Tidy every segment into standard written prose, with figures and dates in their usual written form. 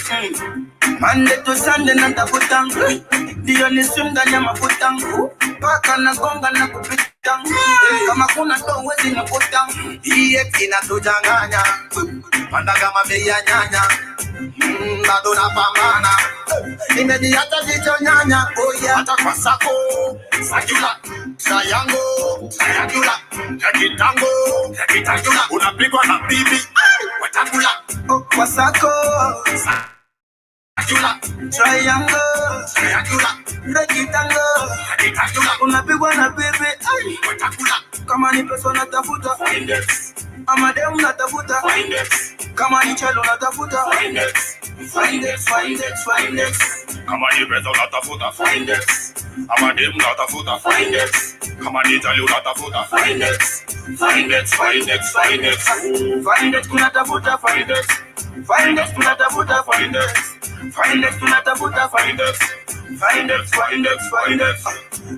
Monday to Sunday natafuta, ndio nisimda nyama futangu, paka na gonga na kupita, kama kuna ndo wezi nakuta, iye kinatujanganya, panda kama bei ya nyanya, bado napambana, nimejiacha vicho nyanya, hata kwa sako, sakula, sayango, sayakula, yakitango, yakitangula, unapigwa na bibi, watakula, kwa sako, triangle, rekitango, unapigwa na bebe, kama ni pesa unatafuta, ama demu natafuta, kama ni chelo natafuta, kama ni pesa unatafuta, ama demu natafuta, kama ni chelo unatafuta, kunatafuta, tunatafuta, tunatafuta,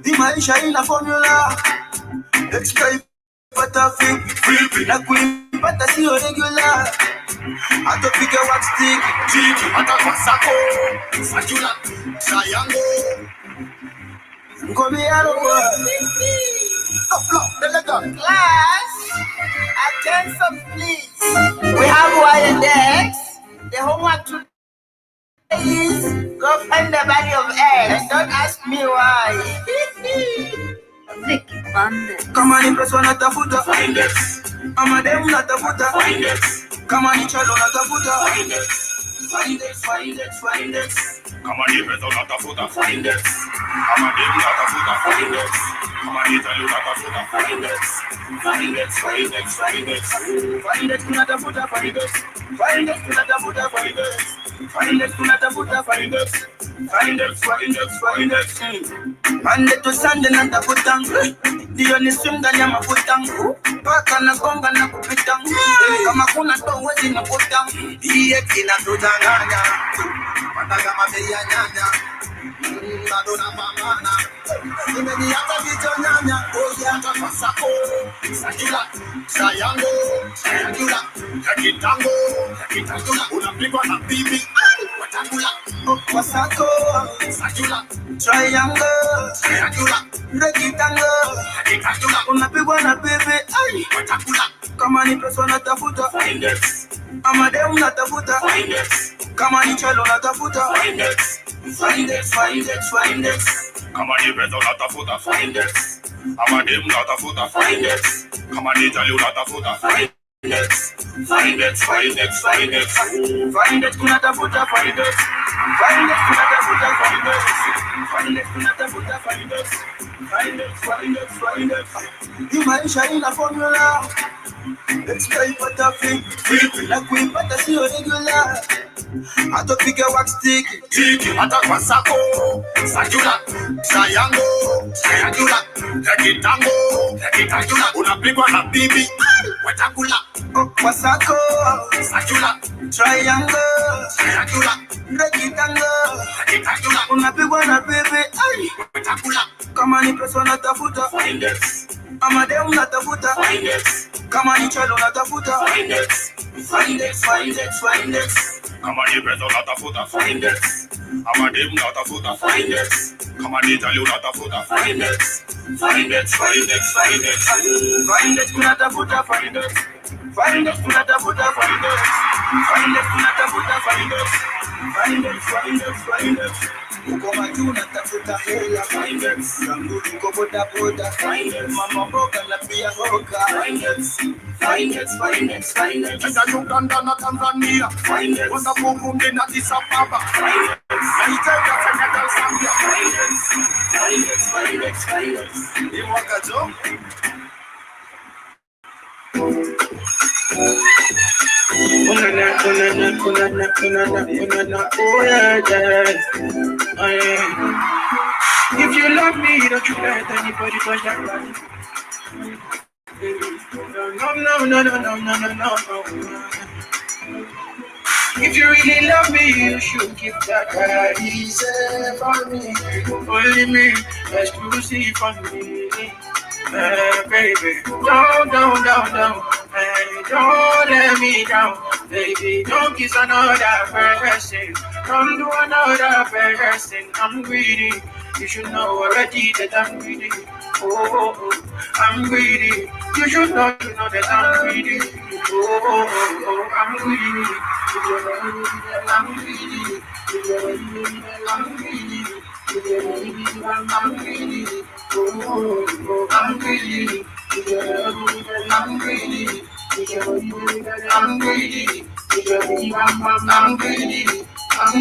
Di maisha ina formula, extra ipata free, na kuipata sio regular, atopike wax stick, hata kwa sako, sakula, sayango, ngomi alowa, Class, attention please. We have Y and X. The homework today is go find the value of X. And don't ask me why. Kama ni pesa natafuta, ama demu natafuta, kama ni chalo natafuta, kama ni pesa natafuta, ama demu natafuta, kama ni chalo natafuta, tunatafuta, Monday to Sunday natafuta, ndio nisimda nyama futangu, paka na gonga na kupita, kama kuna ndo wezi nakuta, iye kinatujanganya, panda kama bei ya nyanya, bado napambana, nimejiacha vicho nyanya, hata kwa sako, sakula, sayango, sayakula, yakitango, yakitangula, unapigwa na bibi, watakula, kwa sako, sakula, triangle, sayakula, rekitango, yakitangula, unapigwa na bibi, watakula, kama ni pesa natafuta, ama demu natafuta, kama ni chelo natafuta, kama ni pesa natafuta, ama demu natafuta, kama ni chelo natafuta, tunatafuta, Di maisha ina formula, extra ipata free, na kuipata sio regular, atopike wax stick, hata kwa sako, sakula, sayango, sayakula, yakitango, yakitangula, unapigwa na bibi, watakula, kwa sako, sakula, triangle, sayakula, rekitango, yakitangula, unapigwa na bibi, watakula, kama ni pesa natafuta, ama demu natafuta, kama ni chelo natafuta, kama ni pesa natafuta, ama demu natafuta, kama ni chelo natafuta, tunatafuta, uko majuu natafuta hela, zangu niko boda boda, mama mboga na pia hoka, enda Uganda na Tanzania, wanda Burundi na Addis Ababa, Nigeria, Senegal, Zambia, ni mwaka jo. Oh yeah. If you love me, don't you let anybody touch that body. No. If you really love me, you should give that body for me, only me, exclusive for me. Baby, down, Don't let me down, baby. Don't kiss another person. Don't do another person. I'm greedy. You should know already that I'm greedy. I'm greedy. You should know that I'm greedy. I'm greedy. I'm greedy. I'm greedy. I'm greedy. I'm greedy. I'm greedy. I'm greedy. I'm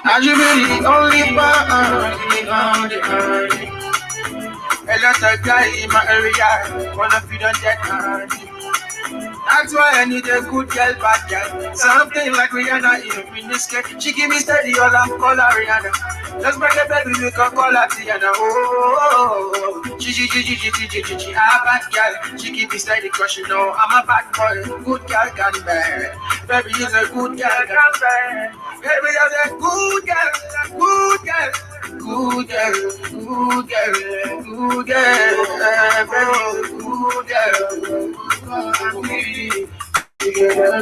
I should be the only one on the earth. A lot of guys in my area wanna feed on that money. That's why I need a good girl, bad girl. Something like Rihanna in a miniskirt. She give me steady, all I'm call her Rihanna. Just break the baby, we can call her Tiana. She, a bad girl. She give me steady, cause you know I'm a bad boy. Good girl can bear. Baby is a good girl can bear. Baby is a good girl, good girl. Good girl, good girl, good girl, baby, good girl. I'm greedy, I'm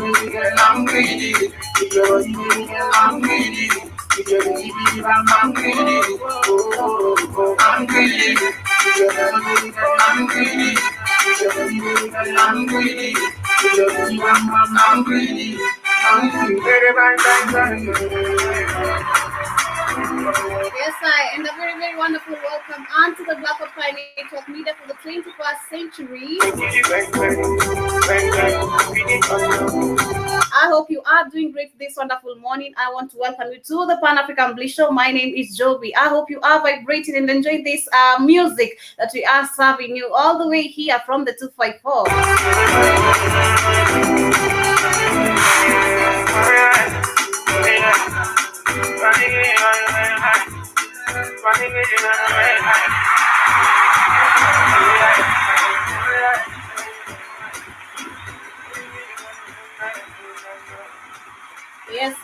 greedy, I'm greedy, I'm greedy, I'm greedy, I'm greedy, I'm greedy, I'm greedy. Yes, and a very, very wonderful welcome on to the Black of Fire Network Media for the 21st century. I hope you are doing great this wonderful morning. I want to welcome you to the Pan African Bliss Show. My name is Joby. I hope you are vibrating and enjoying this music that we are serving you all the way here from the 254. Yes,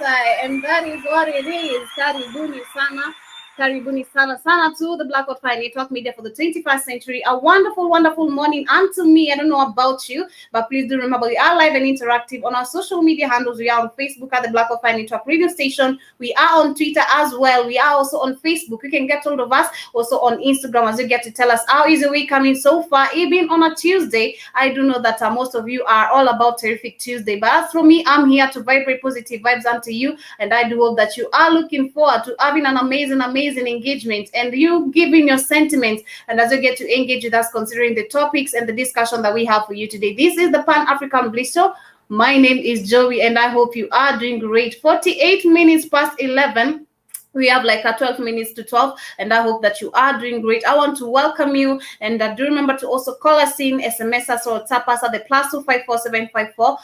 and that is what it is. Karibuni sana. Karibuni sana sana to the Black Out Fire Network Media for the 21st century. A wonderful, wonderful morning unto me. I don't know about you, but please do remember we are live and interactive on our social media handles. We are on Facebook at the Black Out Fire Network Radio Station. We are on Twitter as well. We are also on Facebook. You can get hold of us also on Instagram as you get to tell us how is the week coming so far. Even on a Tuesday, I do know that most of you are all about Terrific Tuesday. But as for me, I'm here to vibrate positive vibes unto you, and I do hope that you are looking forward to having an amazing engagement and you giving your sentiments, and as you get to engage with us considering the topics and the discussion that we have for you today. This is the Pan-African Bliss Show. My name is Joey, and I hope you are doing great. 48 minutes past 11. We have like 12 minutes to 12, and I hope that you are doing great. I want to welcome you, and do remember to also call us in, SMS us, or tap us at the +254 754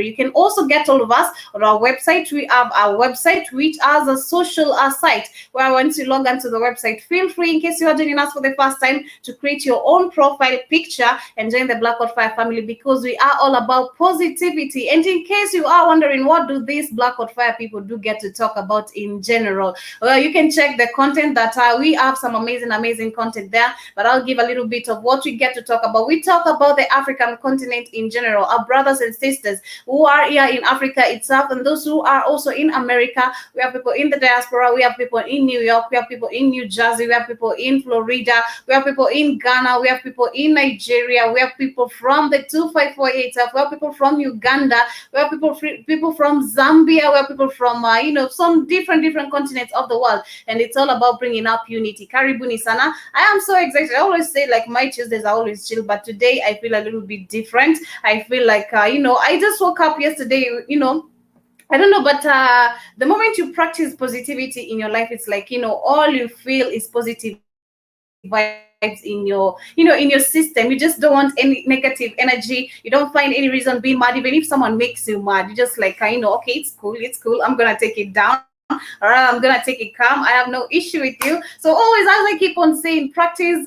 You can also get all of us on our website. We have our website, which has a social site where once you log onto the website, feel free, in case you are joining us for the first time, to create your own profile picture and join the Blackout Fire family, because we are all about positivity. And in case you are wondering what do these Blackout Fire people do get to talk about in general, well, you can check the content that we have some amazing content there, but I'll give a little bit of what we get to talk about. We talk about the African continent in general, our brothers and sisters who are here in Africa itself, and those who are also in America. We have people in the diaspora, we have people in New York, we have people in New Jersey, we have people in Florida, we have people in Ghana, we have people in Nigeria, we have people from the 254 itself, we have people from Uganda, we have people from Zambia, we have people from some different continents of the world, and it's all about bringing up unity. Karibuni sana. I am so excited. I always say like my Tuesdays are always chill, but today I feel a little bit different. I feel like I just woke up yesterday, I don't know, but the moment you practice positivity in your life, it's like, all you feel is positive vibes in your system. You just don't want any negative energy. You don't find any reason being mad. Even if someone makes you mad, you just like, okay, it's cool. I'm going to take it down. All right, I'm going to take it calm. I have no issue with you. So always, as I keep on saying, practice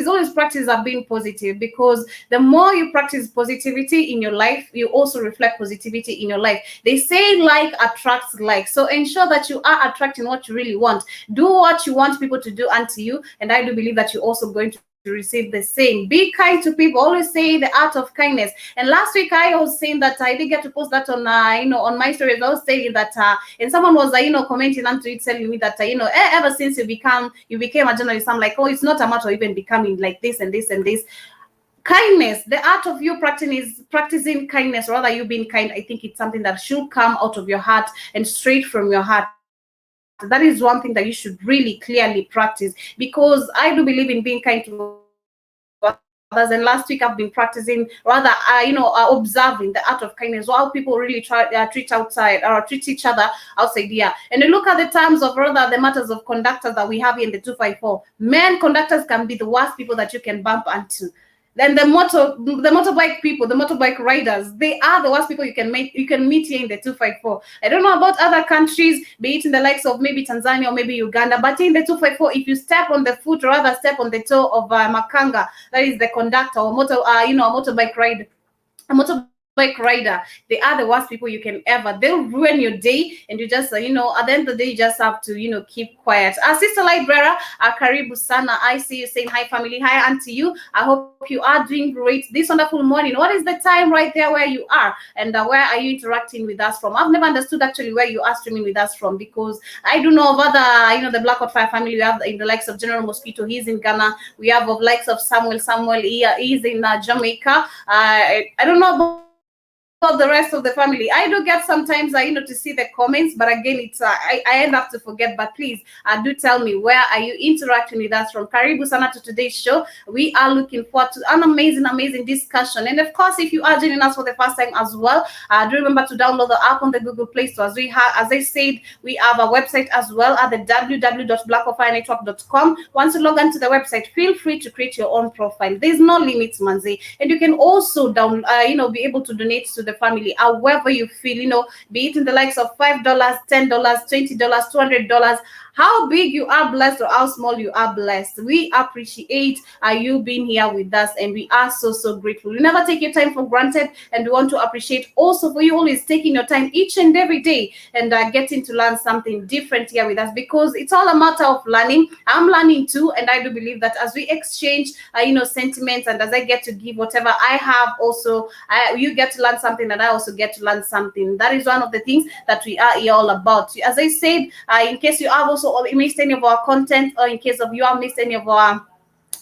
always practice of being positive, because the more you practice positivity in your life, you also reflect positivity in your life. They say like attracts like. So ensure that you are attracting what you really want. Do what you want people to do unto you, and I do believe that you're also going to receive the same. Be kind to people. Always say the art of kindness. And last week I was saying that I did get to post that on on my stories. I was saying that and someone was commenting onto it, telling me that ever since you became a journalist, I'm like, oh, it's not a matter of even becoming like this and this and this. Kindness, the art of you practicing kindness, rather you being kind, I think it's something that should come out of your heart and straight from your heart. That is one thing that you should really clearly practice, because I do believe in being kind to others. And last week I've been practicing, rather observing the art of kindness, how people really treat outside or treat each other outside here. And you look at the terms of rather the matters of conductors that we have here in the 254. Men conductors can be the worst people that you can bump into. Then the motorbike people, the motorbike riders, they are the worst people you can meet here in the 254. I don't know about other countries, be it in the likes of maybe Tanzania or maybe Uganda, but in the 254, if you step on the foot or rather step on the toe of Makanga, that is the conductor or motorbike ride, a motorbike rider, they are the worst people you can ever. They'll ruin your day, and you just at the end of the day, you just have to keep quiet. Sister Librera, karibu sana. I see you saying hi family, hi auntie you. I hope you are doing great this wonderful morning. What is the time right there where you are, and where are you interacting with us from? I've never understood actually where you are streaming with us from, because I do know of other the Black Fire family. We have in the likes of General Mosquito, he's in Ghana. We have of likes of Samuel, he's in Jamaica. I don't know about the rest of the family. I do get sometimes to see the comments, but again, it's I end up to forget. But please do tell me, where are you interacting with us from? Karibu sana to today's show. We are looking forward to an amazing discussion. And of course, if you are joining us for the first time as well, do remember to download the app on the Google Play Store. As I said, we have a website as well at the www.blackfirenetwork.com. Once you log into the website, feel free to create your own profile. There's no limits, manzi, and you can also be able to donate to the family however you feel. Be it in the likes of $5, $10, $20, $200. How big you are blessed or how small you are blessed, we appreciate you being here with us, and we are so grateful. We never take your time for granted, and we want to appreciate also for you always taking your time each and every day and getting to learn something different here with us, because it's all a matter of learning. I'm learning too, and I do believe that as we exchange sentiments, and as I get to give whatever I have, also you get to learn something, and I also get to learn something. That is one of the things that we are here all about. As I said, in case you have also missed any of our content, or in case of you have missed any of our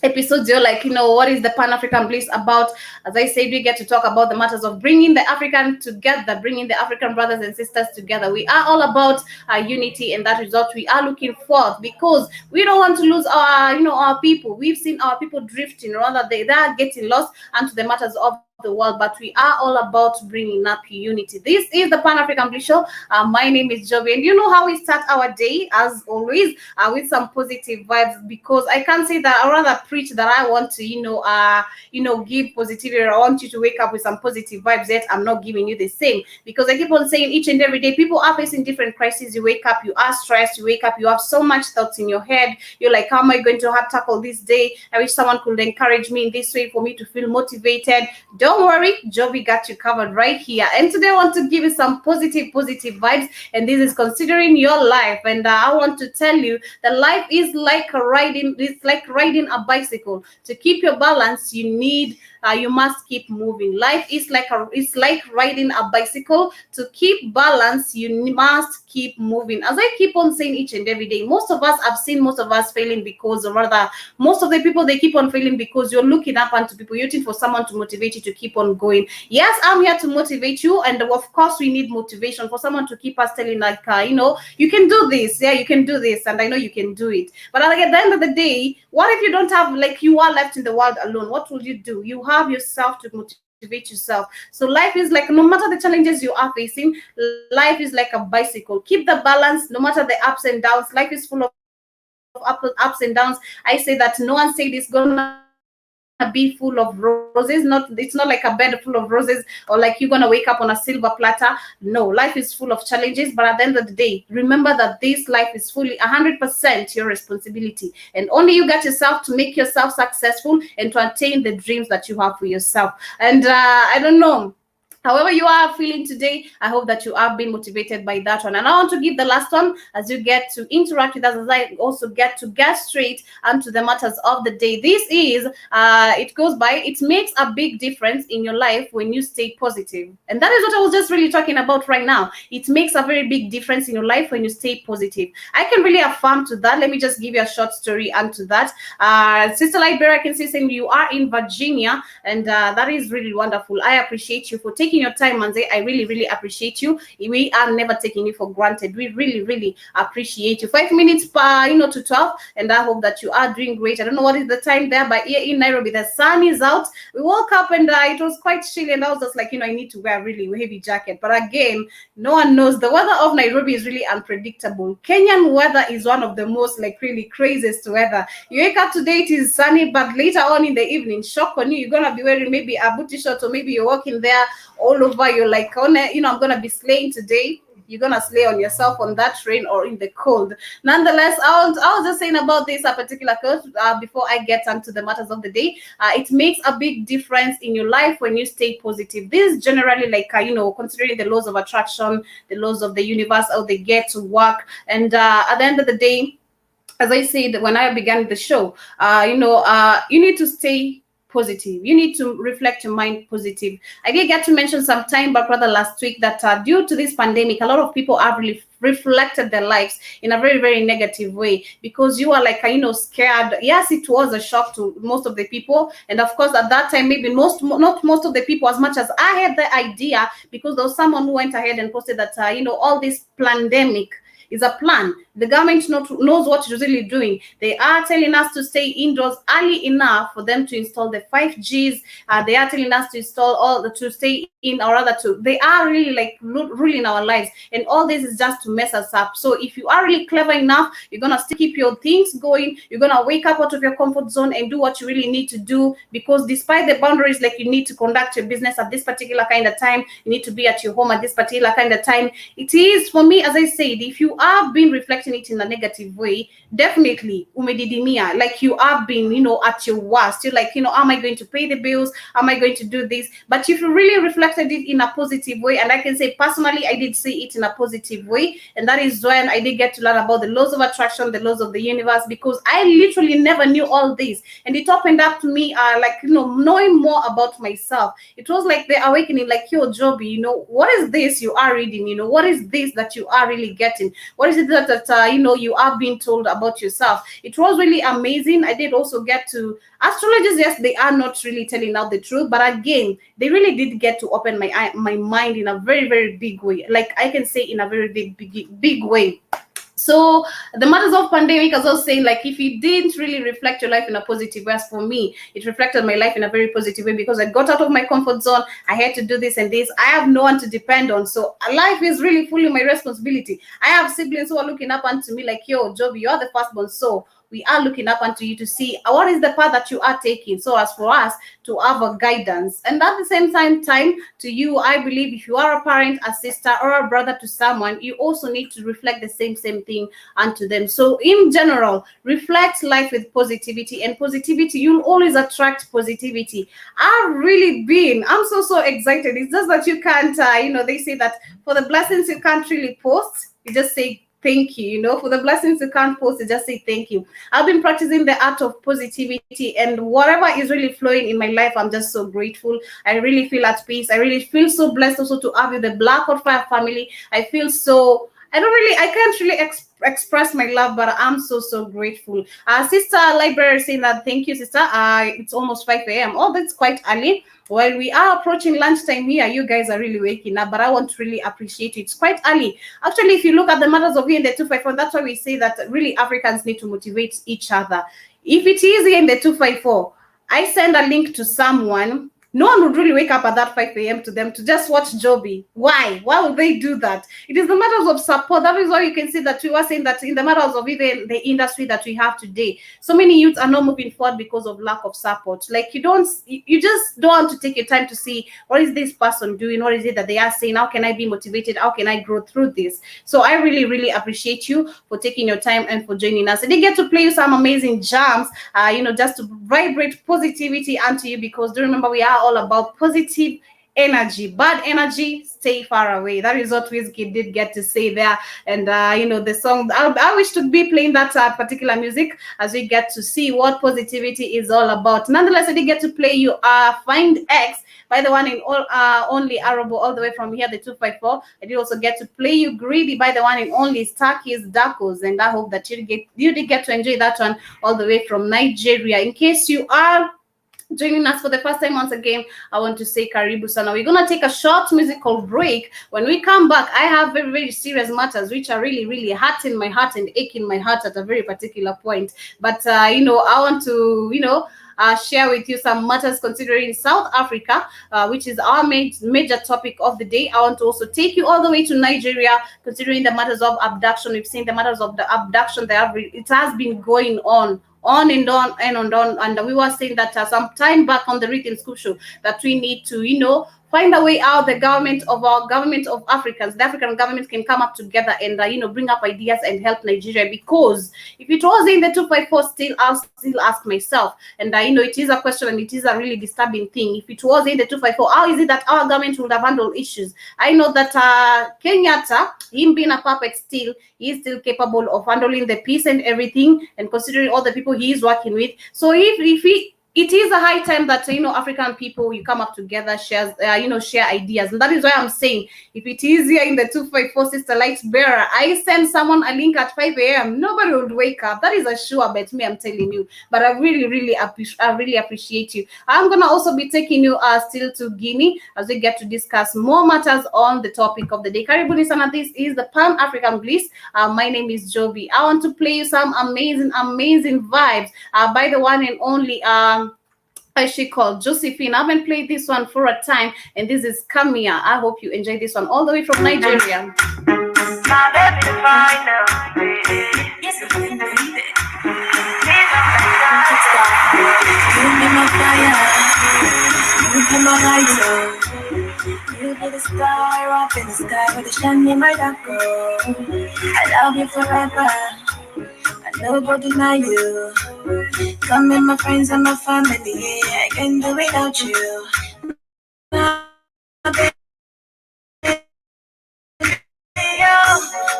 episodes, you're like, what is the Pan-African Bliss about? As I said, we get to talk about the matters of bringing the African together, bringing the African brothers and sisters together. We are all about unity, and that result we are looking for, because we don't want to lose our people. We've seen our people drifting, rather they are getting lost onto the matters of the world, but we are all about bringing up unity. This is the Pan-African Bliss Show. My name is Joby, and you know how we start our day, as always, with some positive vibes, because I can't say that I rather preach that I want to give positivity. I want you to wake up with some positive vibes, yet I'm not giving you the same, because I keep on saying each and every day people are facing different crises. You wake up, you are stressed, you wake up, you have so much thoughts in your head. You're like, how am I going to tackle this day? I wish someone could encourage me in this way for me to feel motivated. Don't worry, Joby got you covered right here. And today I want to give you some positive vibes, and this is considering your life. And I want to tell you that life is like riding a bicycle. To keep your balance, you must keep moving. Life is like riding a bicycle. To keep balance, you must keep moving. As I keep on saying each and every day, I've seen most of us failing, because, or rather, most of the people, they keep on failing because you're looking up onto people, you're waiting for someone to motivate you to keep on going. Yes, I'm here to motivate you, and of course we need motivation for someone to keep us telling, like, you can do this. Yeah, you can do this, and I know you can do it. But like, at the end of the day, what if you don't have, like, you are left in the world alone? What will you do? You have yourself to motivate yourself. So life is like, no matter the challenges you are facing, life is like a bicycle. Keep the balance, no matter the ups and downs. Life is full of ups and downs. I say that no one said it's gonna be easy. be full of roses. It's not like a bed full of roses, or like you're gonna wake up on a silver platter. No, life is full of challenges, but at the end of the day, remember that this life is fully 100% your responsibility, and only you got yourself to make yourself successful and to attain the dreams that you have for yourself. And I don't know, however you are feeling today, I hope that you are being motivated by that one. And I want to give the last one as you get to interact with us, as I also get to get straight onto the matters of the day. This is, it goes by, it makes a big difference in your life when you stay positive. And that is what I was just really talking about right now. It makes a very big difference in your life when you stay positive. I can really affirm to that. Let me just give you a short story onto that. Sister Liberia, I can see saying you are in Virginia, and that is really wonderful. I appreciate you for taking your time, Manze. I really, really appreciate you. We are never taking you for granted. We really, really appreciate you. 5 minutes to 12, and I hope that you are doing great. I don't know what is the time there, but here in Nairobi, the sun is out. We woke up and it was quite chilly, and I was just like, I need to wear a really heavy jacket. But again, no one knows. The weather of Nairobi is really unpredictable. Kenyan weather is one of the most really craziest weather. You wake up today, it is sunny, but later on in the evening, shock on you, you're gonna be wearing maybe a booty short, or maybe you're walking there all over. You're like, I'm gonna be slaying today. You're gonna slay on yourself on that rain or in the cold. Nonetheless, I was just saying about this particular course before I get onto the matters of the day. It makes a big difference in your life when you stay positive. This is generally considering the laws of attraction, the laws of the universe, how they get to work. And at the end of the day, as I said when I began the show, you need to stay positive. You need to reflect your mind positive. I did get to mention some time back, rather last week, that due to this pandemic, a lot of people have really reflected their lives in a very, very negative way, because you are scared. Yes, it was a shock to most of the people, and of course at that time maybe not most of the people as much as I had the idea, because there was someone who went ahead and posted that all this pandemic is a plan. The government knows what it's really doing. They are telling us to stay indoors early enough for them to install the 5Gs. They are telling us to install to stay in, or rather they are really ruling our lives. And all this is just to mess us up. So if you are really clever enough, you're going to still keep your things going. You're going to wake up out of your comfort zone and do what you really need to do, because despite the boundaries, you need to conduct your business at this particular kind of time. You need to be at your home at this particular kind of time. It is, for me, as I said, if you are being reflecting it in a negative way, definitely umedidimia, you have been at your worst. You're am I going to pay the bills? Am I going to do this? But if you really reflected it in a positive way, and I can say personally I did see it in a positive way, and that is when I did get to learn about the laws of attraction, the laws of the universe, because I literally never knew all this, and it opened up to me knowing more about myself. It was like the awakening, yo Joby, what is this you are reading? What is this that you are really getting? What is it that you are being told about yourself? It was really amazing. I did also get to astrologers. Yes, they are not really telling out the truth, but again, they really did get to open my mind in a very, very big way. I can say in a very big way. So the matters of pandemic, as I was saying, if you didn't really reflect your life in a positive way, as for me, it reflected my life in a very positive way, because I got out of my comfort zone. I had to do this and this. I have no one to depend on. So life is really fully my responsibility. I have siblings who are looking up onto me yo, Joby, you're the firstborn. So we are looking up onto you to see what is the path that you are taking, so as for us to have a guidance. And at the same time to you, I believe if you are a parent, a sister, or a brother to someone, you also need to reflect the same thing unto them. So in general, reflect life with positivity, and positivity, you'll always attract positivity. I'm so excited. It's just that you can't they say that for the blessings you can't really post, you just say thank you. For the blessings you can't post, you just say thank you. I've been practicing the art of positivity, and whatever is really flowing in my life, I'm just so grateful. I really feel at peace. I really feel so blessed also to have you, the Black Hot Fire family. I feel so, I can't really express my love, but I'm so grateful. Sister Library saying that thank you, sister. It's almost 5 a.m. Oh, that's quite early. While we are approaching lunchtime here, you guys are really waking up, but I want to really appreciate it. It's quite early. Actually, if you look at the matters of here in the 254, that's why we say that really Africans need to motivate each other. If it is here in the 254, I send a link to someone No one would really wake up at that 5 a.m. to them to just watch Joby. Why? Why would they do that? It is the matters of support. That is why you can see that we were saying that in the matters of even the industry that we have today, so many youths are not moving forward because of lack of support. Like you just don't want to take your time to see what is this person doing, what is it that they are saying, how can I be motivated, how can I grow through this. So I really, really appreciate you for taking your time and for joining us. I did get to play you some amazing jams, just to vibrate positivity onto you, because do remember we are all about positive energy. Bad energy, stay far away. That is what Wizkid did get to say there. And the song, I wish to be playing that particular music as we get to see what positivity is all about. Nonetheless, I did get to play you Find X by the one in all only Arabo, all the way from here, the 254. I did also get to play you Greedy by the one in only Starkey's Darkos, and I hope that you did get to enjoy that one all the way from Nigeria. In case you are joining us for the first time, once again, I want to say Karibu Sana. We're going to take a short musical break. When we come back, I have very, very serious matters which are really, really hurting my heart and aching my heart at a very particular point. But, I want to, share with you some matters considering South Africa, which is our major topic of the day. I want to also take you all the way to Nigeria, considering the matters of abduction. We've seen the matters of the abduction. It has been going on and on and on. And we were saying that some time back on the Rhythm School show that we need to, find a way out. The government of Africans, the African government can come up together and bring up ideas and help Nigeria. Because if it was in the 254, I'll still ask myself, and it is a question and it is a really disturbing thing. If it was in the 254, how is it that our government would have handled issues? I know that Kenyatta, him being a puppet still, he is still capable of handling the peace and everything, and considering all the people he is working with. So it is a high time that African people, you come up together, share ideas. And that is why I'm saying, if it is here in the 254 Sister Light Bearer, I send someone a link at 5 a.m. nobody would wake up. That is a sure bet, me, I'm telling you. But I really, really appreciate you. I'm gonna also be taking you still to Guinea as we get to discuss more matters on the topic of the day. Karibuni sana. This is the Pan African Bliss. My name is Joby. I want to play you some amazing vibes by the one and only she called Josephine. I haven't played this one for a time, and this is Kamia. I hope you enjoy this one all the way from Nigeria. My baby final. Yes, give me my fire. You be my lighter. You be the star up in the sky with the shiny my dark girl. I love you forever. I never deny you. Come with my friends and my family. I can't do without you.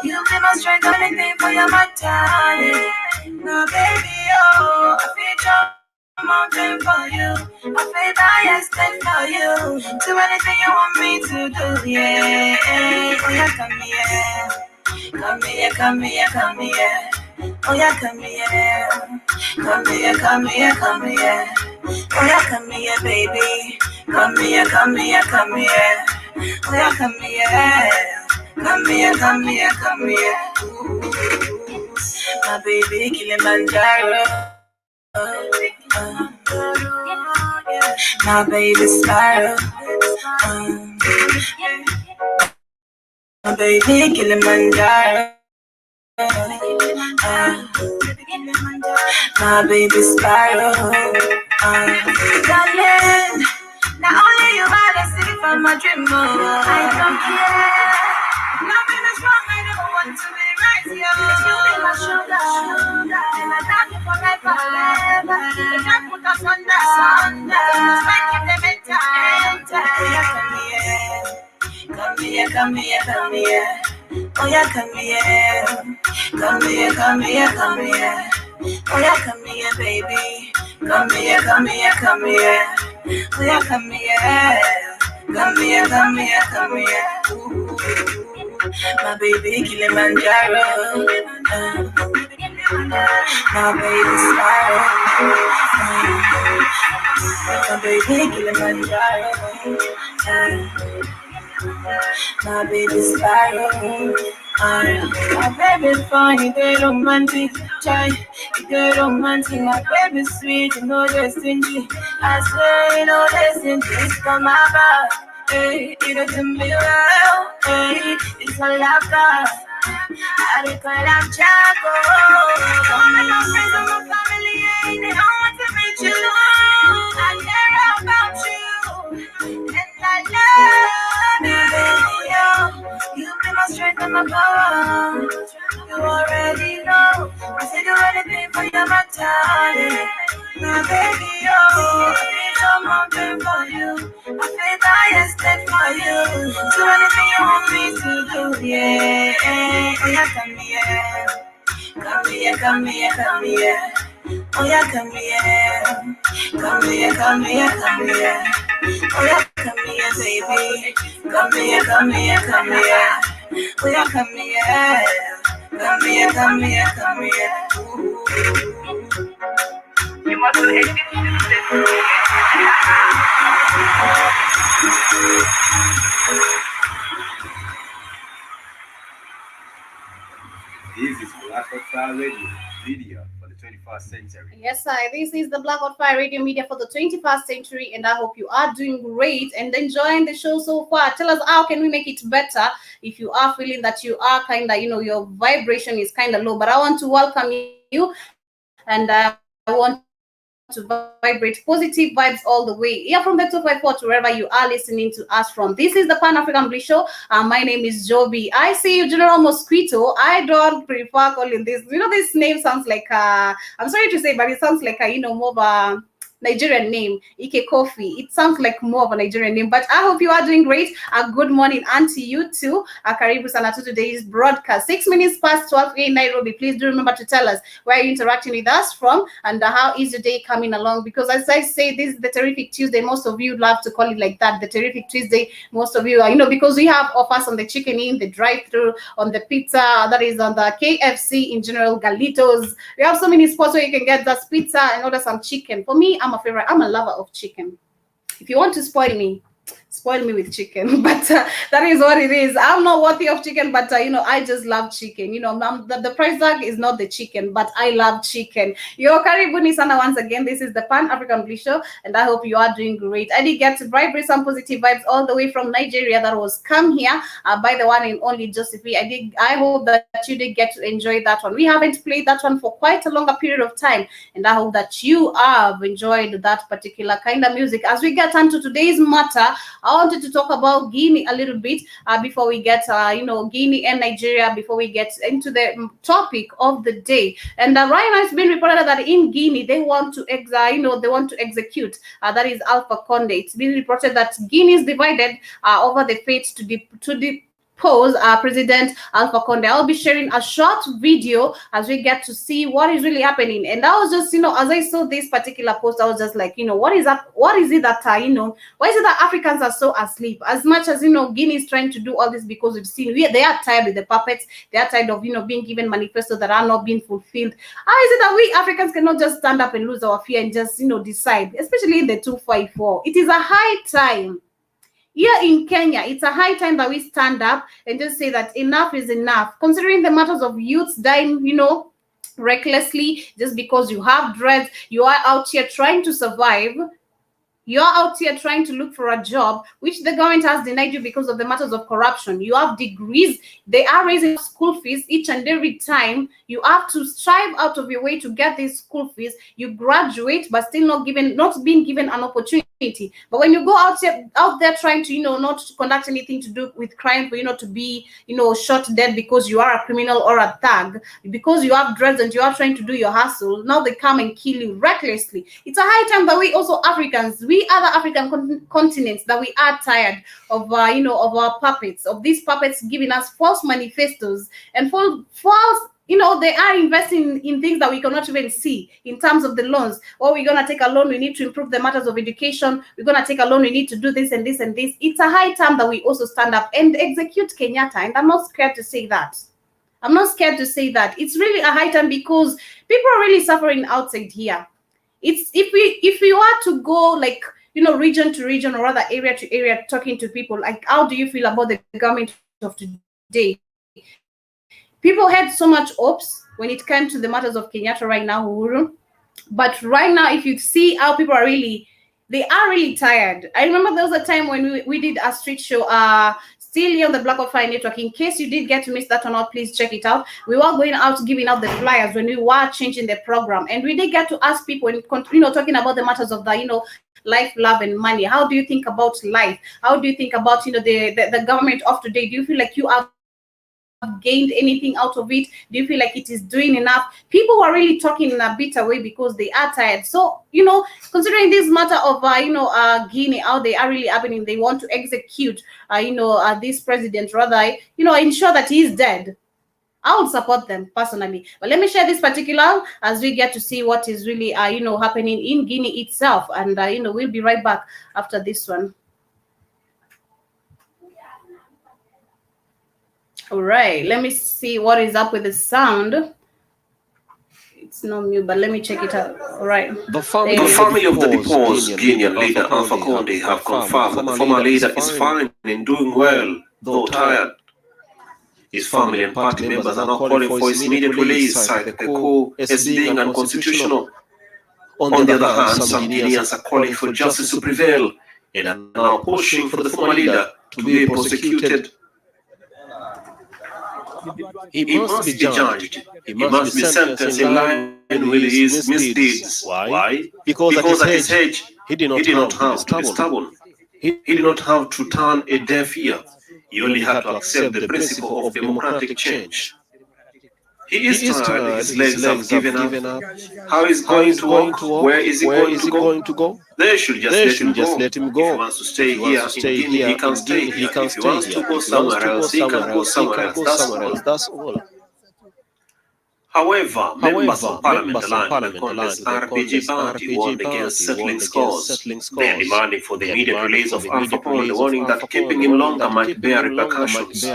You be my strength, anything for your matter. Now, baby, I feel mountain for you. I feel I extend for you. Do anything you want me to do, yeah. Oh, yeah, come here. Come here, come here, come here. Oh yeah, come here. Come here, come here, come here. Oh yeah, come here, baby. Come here, come here, come here. Oh yeah, come here. Come here, come here, come here. Ooh, my baby Kilimanjaro. My baby Spiral. My baby Kilimanjaro. My baby Spiral. Darling, now only you wanna see from my dream. I don't care. Nothing is wrong, I don't want to be right here. You be my sugar, and I love you forever. You can't put us under. Just like if they meant to come here, come here, come here. Oh yeah, come here. Come here, come here, come here. Oh yeah, come here, baby. Come here, come here, come here. Oh yeah, come here. Come here, come here, come here. Ooh, my baby Kilimanjaro. My baby Spiral. My baby Kilimanjaro. My baby Spiral. My baby fine, you get romantic, try, you get romantic. My baby sweet, you know they're stingy. I swear, you know they're stingy. It's come about, hey, you know to me well, hey, it's a love. I call I'm Chaco. Come and I'm friends of my family, and they all want to meet you. I care about you, and I love you. You be my strength and my power. You already know. I say do anything for you, my darling. My baby, oh, I need your mountain for you. I feel I stand for you. Do anything you want me to do, yeah. Oh yeah, come here. Come here, come here, come here. Oh yeah, come here. Come here, come here, come here. Oh yeah, come here, baby. Come here, come here, come here. Oh yeah, come here. Come here, come here, come here. Ooh. You must do it. This is Black Fire Radio Media for the 21st century. Yes, sir. This is the Black on Fire Radio Media for the 21st century, and I hope you are doing great and enjoying the show so far. Tell us how can we make it better if you are feeling that you are kind of, your vibration is kind of low. But I want to welcome you, and I want to vibrate positive vibes all the way. Here from the 254 to wherever you are listening to us from. This is the Pan African Bliss Show. My name is Joby. I see you, General Mosquito. I don't prefer calling this. This name sounds like I'm sorry to say, but it sounds like more of a Nigerian name, Ike Coffee. It sounds like more of a Nigerian name, but I hope you are doing great. A good morning, and to you too. Karibu sana to today's broadcast. 6 minutes past 12 in Nairobi. Please do remember to tell us where you're interacting with us from and how is your day coming along. Because as I say, this is the Terrific Tuesday. Most of you love to call it like that, the Terrific Tuesday. Most of you are, because we have offers on the chicken in, the drive-through, on the pizza, that is on the KFC in general, Galitos. We have so many spots where you can get that pizza and order some chicken. For me, I'm a lover of chicken. If you want to spoil me with chicken, but that is what it is. I'm not worthy of chicken, but I just love chicken. The price tag is not the chicken, but I love chicken. Yo, karibuni sana once again. This is the Pan African Bliss Show, and I hope you are doing great. I did get to vibrate some positive vibes all the way from Nigeria that was come here by the one and only Josephine. I hope that you did get to enjoy that one. We haven't played that one for quite a longer period of time, and I hope that you have enjoyed that particular kind of music. As we get on to today's matter, I wanted to talk about Guinea a little bit before we get, Guinea and Nigeria, before we get into the topic of the day. And right now it's been reported that in Guinea they want to execute. That is Alpha Conde. It's been reported that Guinea is divided over the fate to depose President Alpha Conde. I'll be sharing a short video as we get to see what is really happening. And I was just, as I saw this particular post, I was just like, what is that? What is it that, why is it that Africans are so asleep? As much as, Guinea is trying to do all this because we've seen, they are tired with the puppets. They are tired of, being given manifestos that are not being fulfilled. How is it that we Africans cannot just stand up and lose our fear and just, decide, especially in the 254? It is a high time. Here in Kenya, it's a high time that we stand up and just say that enough is enough. Considering the matters of youths dying, recklessly just because you have dreads, you are out here trying to survive. You're out here trying to look for a job, which the government has denied you because of the matters of corruption. You have degrees. They are raising school fees each and every time. You have to strive out of your way to get these school fees. You graduate, but still not being given an opportunity. But when you go out there trying to, not to conduct anything to do with crime, for to be, shot dead because you are a criminal or a thug, because you have dreads and you are trying to do your hustle, now they come and kill you recklessly. It's a high time that we also Africans, we other African continents, that we are tired of, of our puppets, of these puppets giving us false manifestos and false. They are investing in things that we cannot even see in terms of the loans. Or we're going to take a loan, we need to improve the matters of education. We're going to take a loan, we need to do this and this and this. It's a high time that we also stand up and execute Kenyatta. And I'm not scared to say that. It's really a high time because people are really suffering outside here. It's if we were to go like, region to region or rather area to area talking to people, like how do you feel about the government of today? People had so much hopes when it came to the matters of Kenyatta right now, Uhuru. But right now, if you see how people are really, they are really tired. I remember there was a time when we did a street show, still here on the Black of Fire Network. In case you did get to miss that or not, please check it out. We were going out giving out the flyers when we were changing the program, and we did get to ask people, and talking about the matters of the life, love, and money. How do you think about life? How do you think about the government of today? Do you feel like you have gained anything out of it? Do you feel like it is doing enough? People were really talking in a bitter way because they are tired. So considering this matter of Guinea, how they are really happening, they want to execute this president, rather ensure that he is dead. I would support them personally. But let me share this particular as we get to see what is really happening in Guinea itself, and we'll be right back after this one. All right, let me see what is up with the sound. It's not mute, but let me check it out. All right. The family of the deposed Guinean leader Alpha Conde have confirmed that the former leader is fine and doing well, though tired. His family and party members are now calling for his immediate release, citing the coup as being unconstitutional. On the other hand, some Guineans are calling for justice to prevail and are now pushing for the former leader to be prosecuted. He must be judged. He must be sentenced in line with his misdeeds. Why? Because at his age, he did not have to be stubborn. He did not have to turn a deaf ear. He only had to accept the principle of democratic change. He is tired, his legs have given up. How is he going to walk? Where is he going to go? They should just let him go. If he wants to stay here in Guinea, he can stay here. If he wants to go somewhere else, he can go somewhere else. That's all. However, members of parliament aligned with the Congress RPG party warned against settling scores. They are demanding for the immediate release of Alpha Conde, warning that keeping him longer might bear repercussions.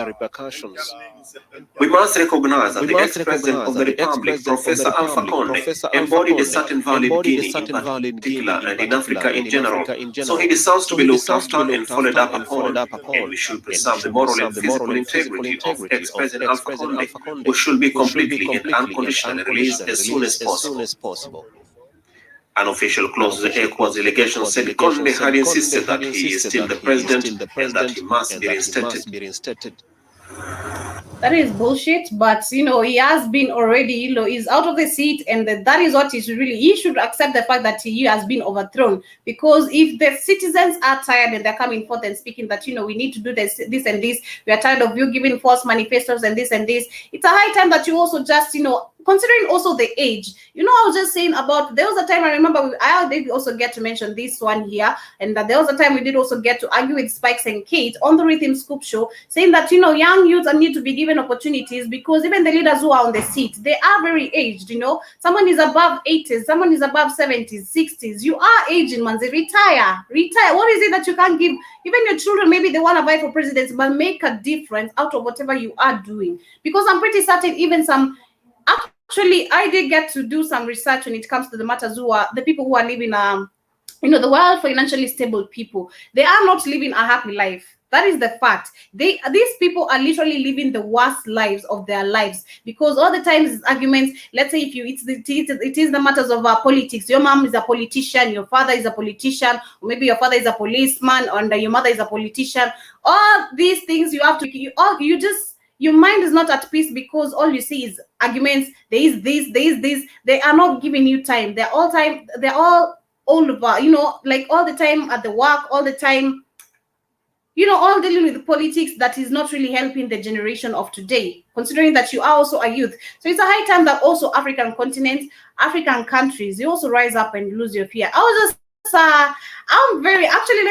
We must recognize that the ex-president of the Republic, Professor Alpha Conde, embodied a certain value in Guinea in particular and in Africa in general. So he deserves to be looked after and followed up upon, and we should preserve the moral and physical integrity of ex-president Alpha Conde, who should be completely and unconditionally released as soon as possible. An official close to the ECOWAS delegation said Conde had insisted that he is still the president and that he must be reinstated. That is bullshit, but he has been already, he's out of the seat, and that is what is really, he should accept the fact that he has been overthrown. Because if the citizens are tired and they're coming forth and speaking that we need to do this and this, we are tired of you giving false manifestos and this, it's a high time that you also just considering also the age. I was just saying about, there was a time I remember I did also get to mention this one here, and that there was a time we did also get to argue with Spikes and Kate on the Rhythm Scoop show, saying that young youths need to be given opportunities, because even the leaders who are on the seat, they are very aged. Someone is above 80s, someone is above 70s, 60s. You are aging, man. Retire. What is it that you can't give even your children? Maybe they want to vie for presidents, but make a difference out of whatever you are doing, because I'm pretty certain even some. Actually, I did get to do some research when it comes to the matters who are the people who are living, the well financially stable people. They are not living a happy life. That is the fact. These people are literally living the worst lives of their lives, because all the time is arguments. Let's say it is the matters of politics. Your mom is a politician, your father is a politician, or maybe your father is a policeman, and your mother is a politician. All these things you have to your mind is not at peace, because all you see is arguments. There is this. They are not giving you time. They're all over, like all the time at the work, all the time, all dealing with politics that is not really helping the generation of today, considering that you are also a youth. So it's a high time that also African continents, African countries, you also rise up and lose your fear. Let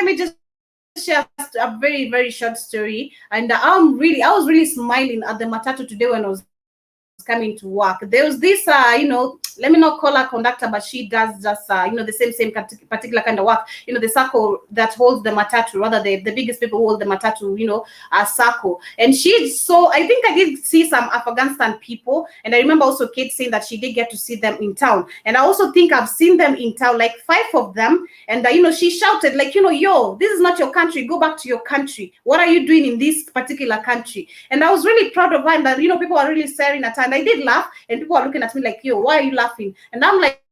me just share a very, very short story. And I was really smiling at the matatu today when I was coming to work, there was this, let me not call her conductor, but she does just, the same particular kind of work. The circle that holds the matatu, rather the biggest people hold the matatu, a circle. And so I think I did see some Afghanistan people, and I remember also Kate saying that she did get to see them in town. And I also think I've seen them in town, like 5 of them. And she shouted like, yo, this is not your country. Go back to your country. What are you doing in this particular country? And I was really proud of her, and that people are really staring at her. And I did laugh, and people are looking at me like, yo, why are you laughing? And I'm like,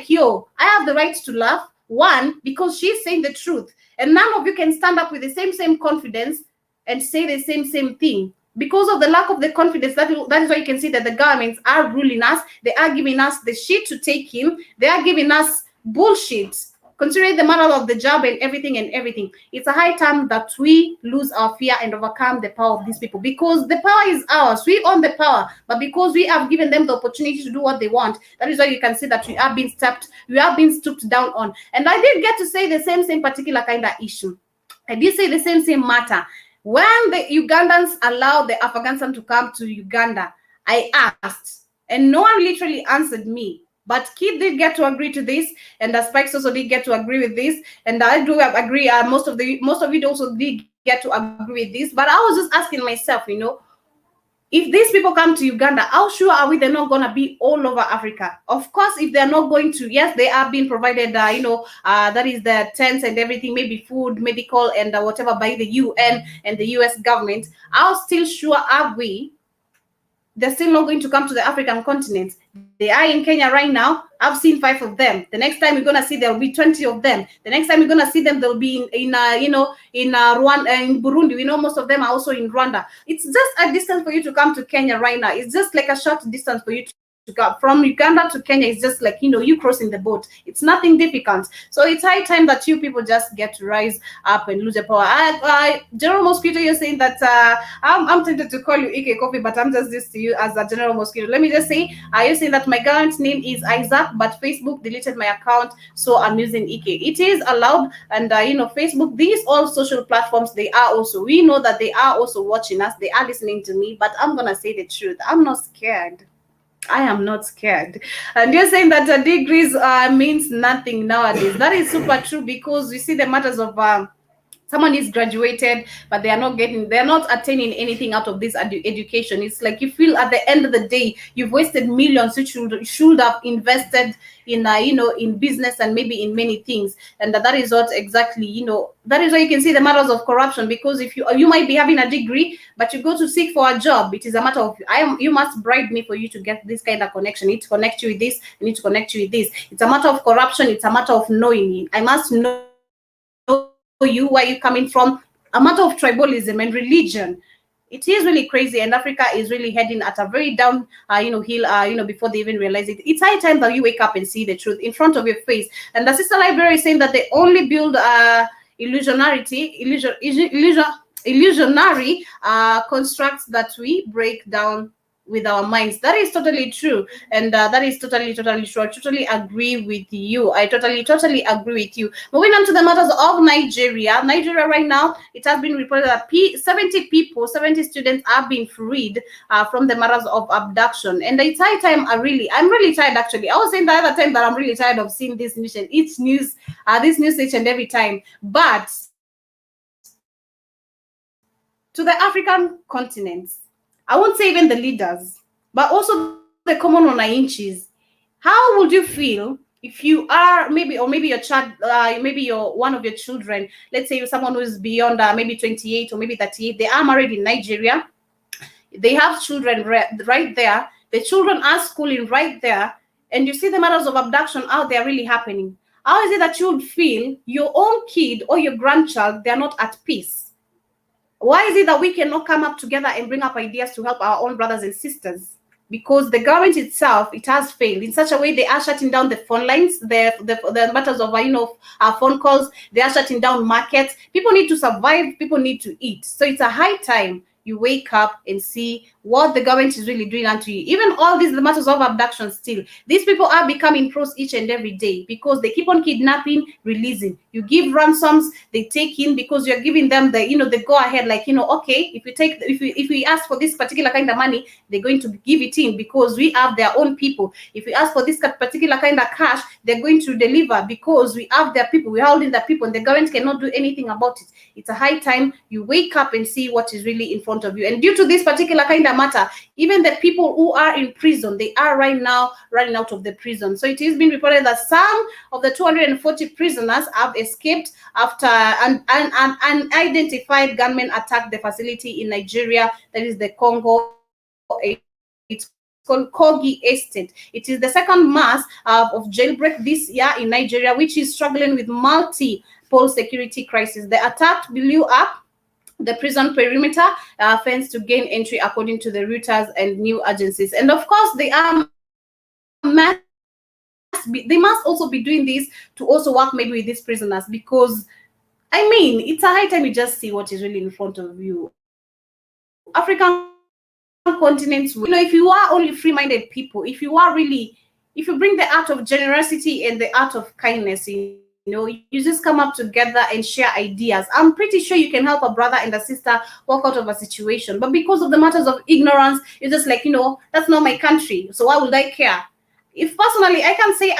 yo, I have the right to laugh. One, because she's saying the truth, and none of you can stand up with the same confidence and say the same thing. Because of the lack of the confidence, that is why you can see that the governments are ruling us. They are giving us the shit to take in. They are giving us bullshit, considering the matter of the job and everything. It's a high time that we lose our fear and overcome the power of these people, because the power is ours. We own the power, but because we have given them the opportunity to do what they want, that is why you can see that we are being stooped down on. And I did get to say the same particular kind of issue. I did say the same matter. When the Ugandans allowed the Afghanistan to come to Uganda, I asked, and no one literally answered me. But Kid did get to agree to this, and the Spikes also did get to agree with this, and I do agree. Most of it also did get to agree with this. But I was just asking myself, if these people come to Uganda, how sure are we they're not going to be all over Africa? Of course, if they're not going to, yes, they are being provided, that is the tents and everything, maybe food, medical, and whatever by the UN and the US government. How still sure are we they're still not going to come to the African continent? They are in Kenya right now. I've seen 5 of them. The next time you're gonna see, there'll be 20 of them. The next time you're gonna see them, they'll be in Rwanda, in Burundi. Most of them are also in Rwanda. It's just a distance for you to come to Kenya right now. It's just like a short distance for you to go from Uganda to Kenya. Is just like you crossing the boat. It's nothing difficult. So it's high time that you people just get to rise up and lose your power. General Mosquito, you're saying that I'm tempted to call you Ike Coffee, but I'm just used to you as a General Mosquito. Let me just say, you're saying that my current name is Isaac, but Facebook deleted my account, so I'm using Ike. It is allowed, and Facebook, these all social platforms, they are also, we know that they are also watching us. They are listening to me, but I'm gonna say the truth. I'm not scared. I am not scared. And you're saying that degrees means nothing nowadays. That is super true, because we see the matters of someone is graduated, but they're not attaining anything out of this education. It's like you feel at the end of the day, you've wasted millions which should have invested in in business and maybe in many things. And that is what exactly, that is why you can see the matters of corruption, because if you might be having a degree, but you go to seek for a job, it is a matter of you must bribe me for you to get this kind of connection. I need to connect you with this, I need to connect you with this. It's a matter of corruption. It's a matter of knowing me. I must know you, where you're coming from, a matter of tribalism and religion. It is really crazy, and Africa is really heading at a very down hill before they even realize it. It's high time that you wake up and see the truth in front of your face. And the sister library is saying that they only build illusionary constructs that we break down with our minds. That is totally true, and that is totally true. I totally agree with you. I totally agree with you. Moving on to the matters of Nigeria right now, it has been reported that 70 students are being freed from the matters of abduction, and it's high time. I'm really tired, actually. I was saying the other time that I'm really tired of seeing this news and this news each and every time. But to the African continent, I won't say even the leaders, but also the common wananchis. How would you feel if you are maybe your child, maybe you're one of your children, let's say you're someone who is beyond maybe 28 or maybe 38, they are married in Nigeria, they have children right there, the children are schooling right there, and you see the matters of abduction out there really happening. How is it that you would feel your own kid or your grandchild, they're not at peace? Why is it that we cannot come up together and bring up ideas to help our own brothers and sisters? Because the government itself, it has failed in such a way. They are shutting down the phone lines, the matters of our phone calls. They are shutting down markets. People need to survive. People need to eat. So it's a high time you wake up and see what the government is really doing unto you. Even all these the matters of abduction, still these people are becoming pros each and every day because they keep on kidnapping, releasing. You give ransoms, they take in because you're giving them the the go ahead, like okay, if we ask for this particular kind of money, they're going to give it in because we have their own people. If we ask for this particular kind of cash, they're going to deliver because we have their people, we're holding their people, and the government cannot do anything about it. It's a high time you wake up and see what is really in front of you. And due to this particular kind of matter, even the people who are in prison, they are right now running out of the prison. So it has been reported that some of the 240 prisoners have escaped after an unidentified gunmen attacked the facility in Nigeria, that is the Congo. It's called Kogi Estate. It is the second mass of jailbreak this year in Nigeria, which is struggling with multiple security crisis. The attack blew up the prison perimeter fence to gain entry, according to the Reuters and new agencies. And of course, they must also be doing this to also work maybe with these prisoners, because I mean, it's a high time you just see what is really in front of you. African continents, if you are only free-minded people, if you bring the art of generosity and the art of kindness, you just come up together and share ideas, I'm pretty sure you can help a brother and a sister walk out of a situation. But because of the matters of ignorance, you're just like, that's not my country, so why would I care? If personally I can say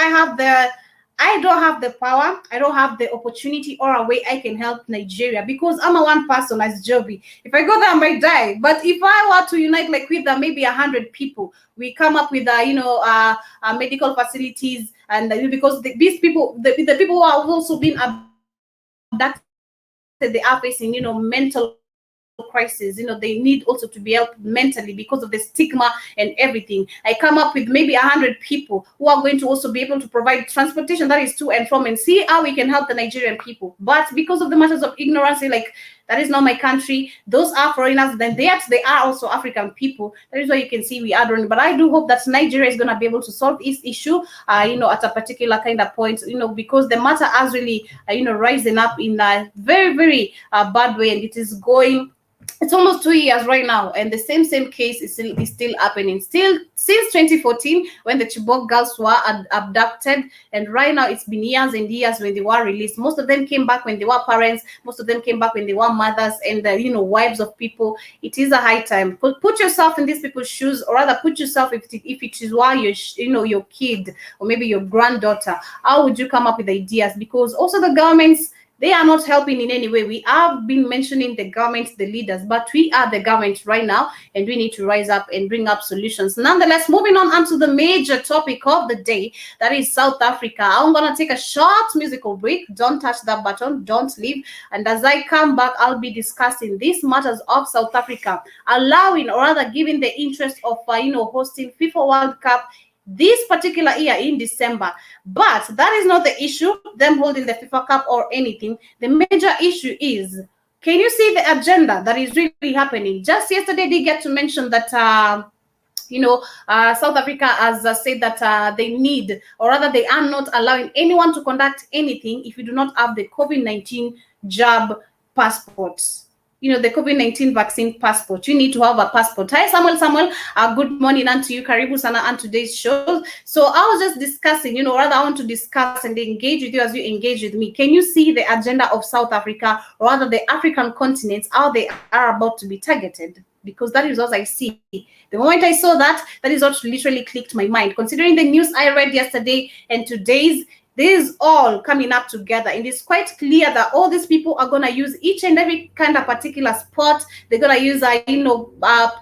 I don't have the power, I don't have the opportunity or a way I can help Nigeria, because I'm a one person as Joby. If I go there, I might die. But if I were to unite like with maybe 100 people, we come up with medical facilities, and because these people, the people who are also being abducted, they are facing mental crisis. They need also to be helped mentally because of the stigma and everything. I come up with maybe 100 people who are going to also be able to provide transportation that is to and from, and see how we can help the Nigerian people. But because of the matters of ignorance, like, that is not my country, those are foreigners, then they are also African people. That is why you can see we are doing. But I do hope that Nigeria is going to be able to solve this issue at a particular kind of point, because the matter has really rising up in a very, very bad way, and it is going. It's almost 2 years right now, and the same case is still happening. Still since 2014, when the Chibok girls were abducted, and right now it's been years and years when they were released. Most of them came back when they were parents. Most of them came back when they were mothers and wives of people. It is a high time. Put yourself in these people's shoes, or rather, put yourself if it is why your kid or maybe your granddaughter. How would you come up with ideas? Because also the governments, they are not helping in any way. We have been mentioning the government, the leaders, but we are the government right now, and we need to rise up and bring up solutions. Nonetheless, moving on to the major topic of the day, that is South Africa. I'm going to take a short musical break. Don't touch that button. Don't leave. And as I come back, I'll be discussing these matters of South Africa, allowing, or rather giving the interest of, hosting FIFA World Cup this particular year in December. But that is not the issue, them holding the FIFA Cup or anything. The major issue is, can you see the agenda that is really happening? Just yesterday, they get to mention that South Africa has said that they need, or rather they are not allowing anyone to conduct anything if you do not have the COVID-19 jab passports. The COVID-19 vaccine passport. You need to have a passport. Hi, Samuel. Good morning unto you. Karibu sana on today's show. So I was just discussing, rather I want to discuss and engage with you as you engage with me. Can you see the agenda of South Africa, or rather the African continents, how they are about to be targeted? Because that is what I see. The moment I saw that is what literally clicked my mind. Considering the news I read yesterday and today's, this is all coming up together, and it's quite clear that all these people are going to use each and every kind of particular spot. They're going to use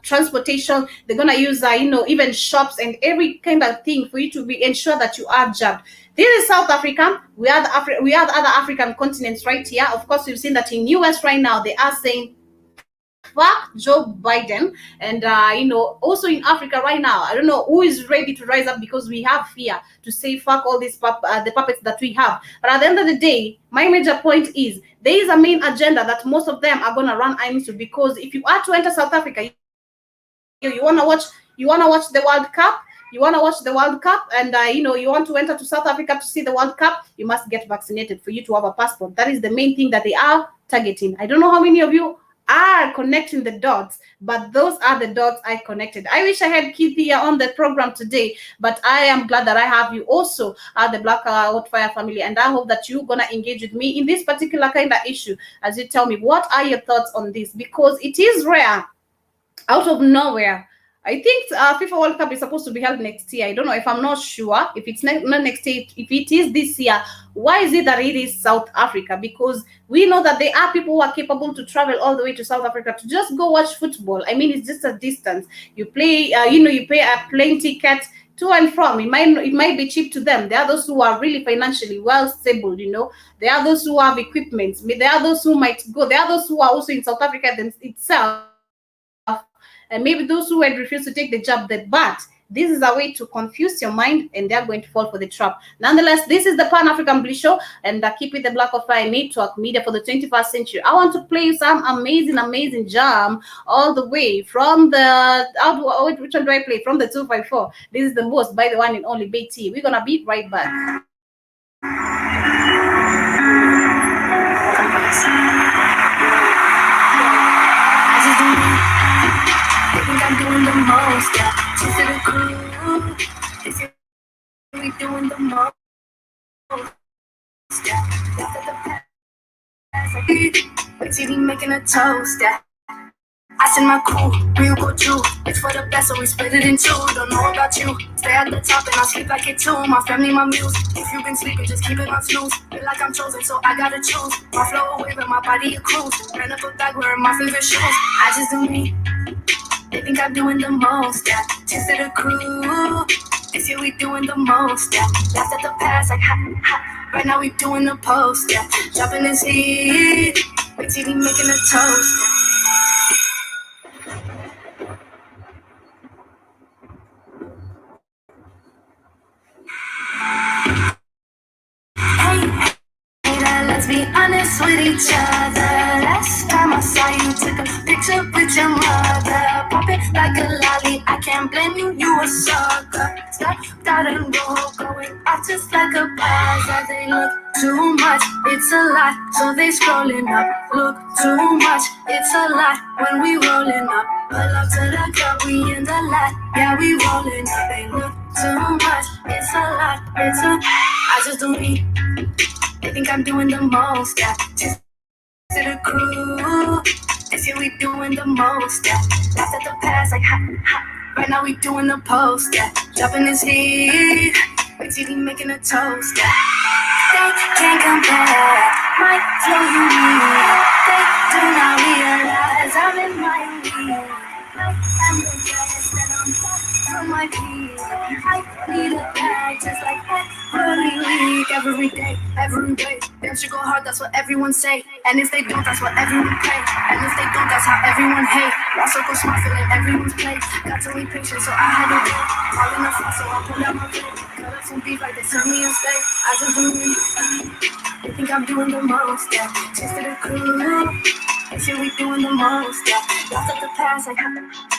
transportation. They're going to use even shops and every kind of thing for you to ensure that you are jabbed. This is South Africa. We are the other African continents right here. Of course, we've seen that in US right now they are saying fuck Joe Biden, and also in Africa right now, I don't know who is ready to rise up, because we have fear to say fuck all these the puppets that we have. But at the end of the day, my major point is there is a main agenda that most of them are going to run into, because if you are to enter South Africa, you want to watch the World Cup. You want to watch the World Cup, and you want to enter to South Africa to see the World Cup, you must get vaccinated for you to have a passport. That is the main thing that they are targeting. I don't know how many of you are connecting the dots, but those are the dots I connected. I wish I had Keith here on the program today, but I am glad that I have you also at the Black Fire family, and I hope that you're gonna engage with me in this particular kind of issue as you tell me what are your thoughts on this, because it is rare out of nowhere. I think FIFA World Cup is supposed to be held next year. I don't know if I'm not sure if it's not next year. If it is this year, why is it that it is South Africa? Because we know that there are people who are capable to travel all the way to South Africa to just go watch football. I mean, it's just a distance. You play, you pay a plane ticket to and from. It might be cheap to them. There are those who are really financially well stable. There are those who have equipment. There are those who might go. There are those who are also in South Africa itself, and maybe those who had refused to take the job. But this is a way to confuse your mind, and they're going to fall for the trap. Nonetheless, this is the Pan African Bliss Show, and keep it the Black of Fire Network Media for the 21st century. I want to play some amazing jam all the way from the which one do I play? From the 254. This is the most by the one and only Betty. We're gonna be right back. I'm doing the most, yeah. To the crew, this is we doing the most, yeah. After the past, we TV making a toast, yeah. I send my crew, real go through. It's for the best, so we split it in two. Don't know about you, stay at the top and I'll sleep like it too. My family, my muse. If you've been sleeping, just keep it on snooze. Feel like I'm chosen, so I gotta choose. My flow away, but my body a cruise. Ran up a bag wearing my favorite shoes. I just do me. They think I'm doing the most, yeah. Cheers to the crew. This year we doing the most, yeah. Laughed at the past like ha. Right now we doing the post, yeah. Dropping this heat. Wait till we making a toast, yeah. Let's be honest with each other. Last time I saw you, took a picture with your mother. Pop it like a lolly, I can't blame you, you a sucker. Stepped out and roll, going off just like a buzzer. They look too much, it's a lot, so they scrolling up. Look too much, it's a lot when we rolling up. Pull up to the club, we in the lot, yeah, we rolling up. They look too much, it's a lot, I just do me. They think I'm doing the most, yeah. Just to the crew. This year we doing the most, yeah. Laughed at the past like ha. Right now we doing the post, yeah. Dropping this heat. Wait till we making a toast, yeah. They can't compare my flow unique. They do not realize I'm in my league. I'm the best and I'm far from my peers. I need a bag just like that. Really weak every day. Them should go hard, that's what everyone say. And if they don't, that's what everyone pray. And if they don't, that's how everyone hate. Lost circle smart, feeling everyone's play. Got to be patient, so I had to wait. All in the front, so I pulled out my plate. Cut up some beef like they serve me a steak. I just do me. They think I'm doing the most, yeah. Cheers to the crew. This year we doing the most, yeah. Lost at the past, like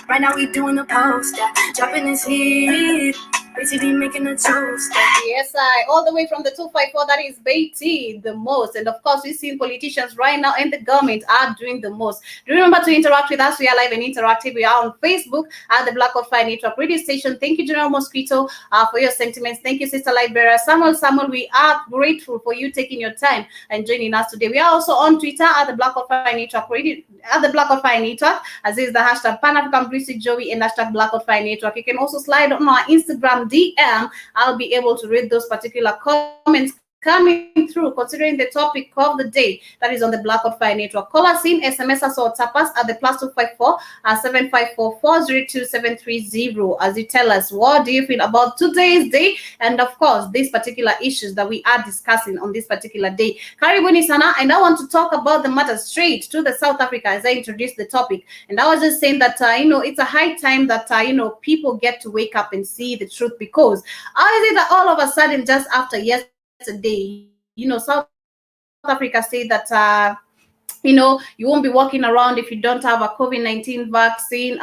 right now we doing the post, yeah. Dropping this heat. Basically making a toast. Yes, all the way from the 254, that is Beatty, the most. And of course, we've seen politicians right now and the government are doing the most. Do remember to interact with us. We are live and interactive. We are on Facebook at the Black of Fire Network Radio Station. Thank you, General Mosquito, for your sentiments. Thank you, Sister Lightbearer. Samuel, we are grateful for you taking your time and joining us today. We are also on Twitter at the Black of Fire Network Radio, at the Black of Fire Network, as is the hashtag Pan African Bliss Joey and hashtag Black of Fire Network. You can also slide on our Instagram DM. I'll be able to read those particular comments coming through, considering the topic of the day that is on the Black Out Fire Network. Call us in, SMS us or tap us at the +254 754 402 730 as you tell us what do you feel about today's day and of course these particular issues that we are discussing on this particular day. Karibuni sana, and I want to talk about the matter straight to the South Africa as I introduced the topic. And I was just saying that it's a high time that people get to wake up and see the truth, because how is it that all of a sudden just after yesterday, South Africa said that you won't be walking around if you don't have a COVID-19 vaccine,